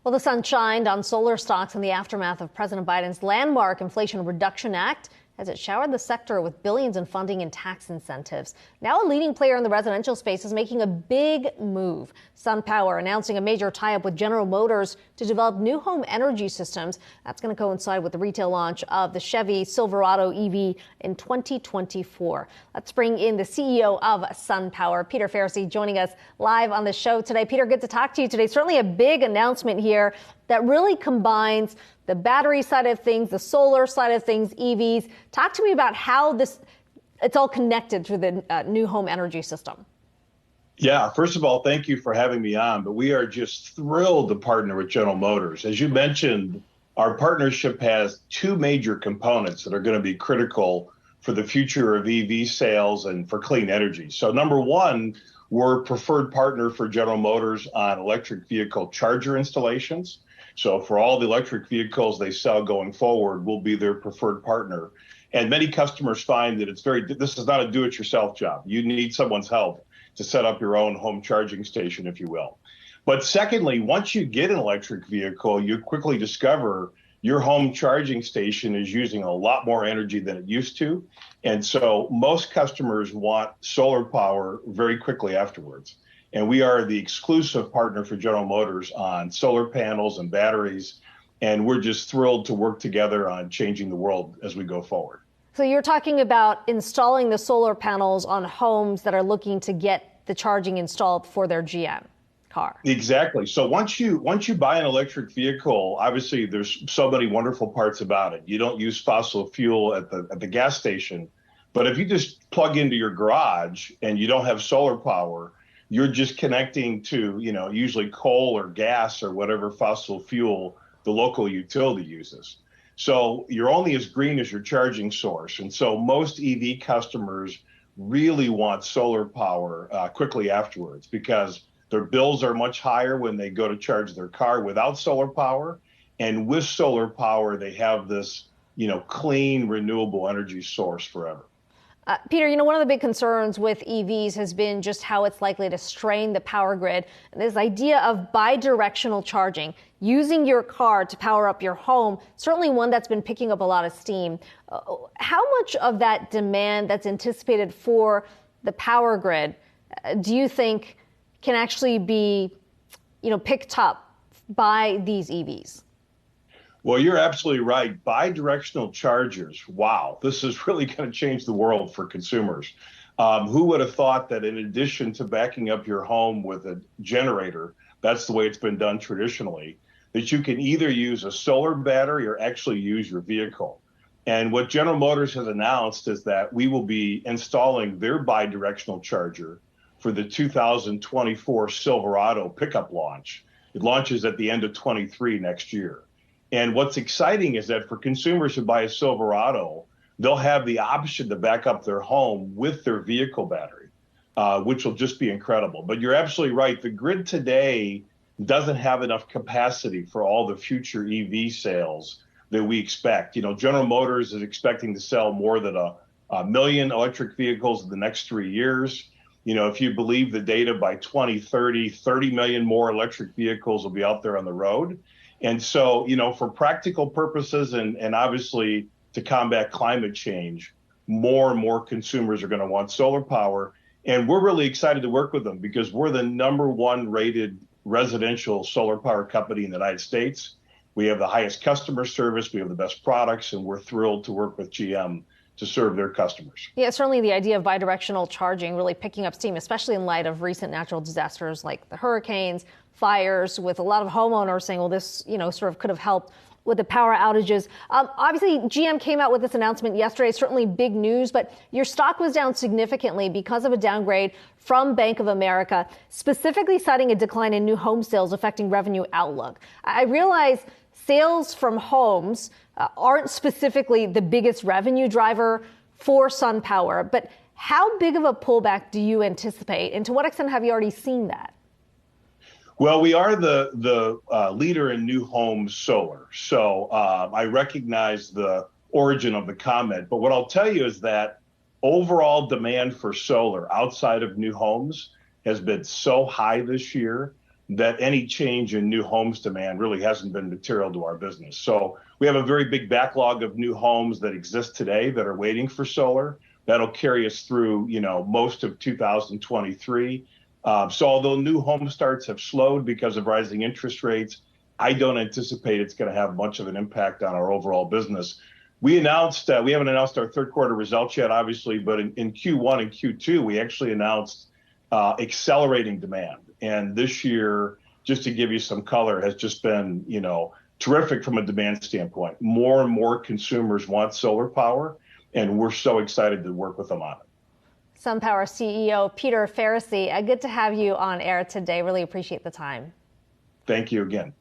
Well, the sun shined on solar stocks in the aftermath of President Biden's landmark Inflation Reduction Act as it showered the sector with billions in funding and tax incentives. Now a leading player in the residential space is making a big move. SunPower announcing a major tie-up with General Motors to develop new home energy systems. That's going to coincide with the retail launch of the Chevy Silverado EV in 2024. Let's bring in the CEO of SunPower, Peter Faricy, joining us live on the show today. Peter, good to talk to you today. Certainly a big announcement here that really combines the battery side of things, the solar side of things, EVs. Talk to me about how it's all connected through the new home energy system. Yeah, first of all, thank you for having me on, but we are just thrilled to partner with General Motors. As you mentioned, our partnership has two major components that are going to be critical for the future of EV sales and for clean energy. So number one, we're a preferred partner for General Motors on electric vehicle charger installations. So for all the electric vehicles they sell going forward, we'll be their preferred partner. And many customers find that this is not a do-it-yourself job. You need someone's help to set up your own home charging station, if you will. But secondly, once you get an electric vehicle, you quickly discover your home charging station is using a lot more energy than it used to. And so most customers want solar power very quickly afterwards. And we are the exclusive partner for General Motors on solar panels and batteries. And we're just thrilled to work together on changing the world as we go forward. So you're talking about installing the solar panels on homes that are looking to get the charging installed for their GM car. Exactly. So once you buy an electric vehicle, obviously there's so many wonderful parts about it. You don't use fossil fuel at the gas station. But if you just plug into your garage and you don't have solar power, you're just connecting to, usually coal or gas or whatever fossil fuel the local utility uses. So you're only as green as your charging source. And so most EV customers really want solar power quickly afterwards because their bills are much higher when they go to charge their car without solar power. And with solar power, they have this, clean, renewable energy source forever. Peter, one of the big concerns with EVs has been just how it's likely to strain the power grid. And this idea of bi-directional charging, using your car to power up your home, certainly one that's been picking up a lot of steam. How much of that demand that's anticipated for the power grid do you think can actually be, picked up by these EVs? Well, you're absolutely right. Bi-directional chargers, wow, this is really going to change the world for consumers. Who would have thought that in addition to backing up your home with a generator, that's the way it's been done traditionally, that you can either use a solar battery or actually use your vehicle. And what General Motors has announced is that we will be installing their bi-directional charger for the 2024 Silverado pickup launch. It launches at the end of 23 next year. And what's exciting is that for consumers who buy a Silverado, they'll have the option to back up their home with their vehicle battery, which will just be incredible. But you're absolutely right. The grid today doesn't have enough capacity for all the future EV sales that we expect. General Motors is expecting to sell more than a million electric vehicles in the next 3 years. If you believe the data, by 2030, 30 million more electric vehicles will be out there on the road. And so, for practical purposes and obviously to combat climate change, more and more consumers are going to want solar power. And we're really excited to work with them because we're the #1 rated residential solar power company in the United States. We have the highest customer service, we have the best products, and we're thrilled to work with GM to serve their customers. Yeah, certainly the idea of bidirectional charging really picking up steam, especially in light of recent natural disasters like the hurricanes, fires, with a lot of homeowners saying, well, this, sort of could have helped with the power outages. Obviously, GM came out with this announcement yesterday, certainly big news, but your stock was down significantly because of a downgrade from Bank of America, specifically citing a decline in new home sales affecting revenue outlook. I realize sales from homes aren't specifically the biggest revenue driver for SunPower, but how big of a pullback do you anticipate, and to what extent have you already seen that? Well, we are the leader in new home solar, so I recognize the origin of the comment, but what I'll tell you is that overall demand for solar outside of new homes has been so high this year that any change in new homes demand really hasn't been material to our business. So we have a very big backlog of new homes that exist today that are waiting for solar. That'll carry us through, most of 2023. So although new home starts have slowed because of rising interest rates, I don't anticipate it's going to have much of an impact on our overall business. We haven't announced our third quarter results yet, obviously, but in Q1 and Q2, we actually announced accelerating demand. And this year, just to give you some color, has just been, terrific from a demand standpoint. More and more consumers want solar power, and we're so excited to work with them on it. SunPower CEO Peter Faricy, good to have you on air today. Really appreciate the time. Thank you again.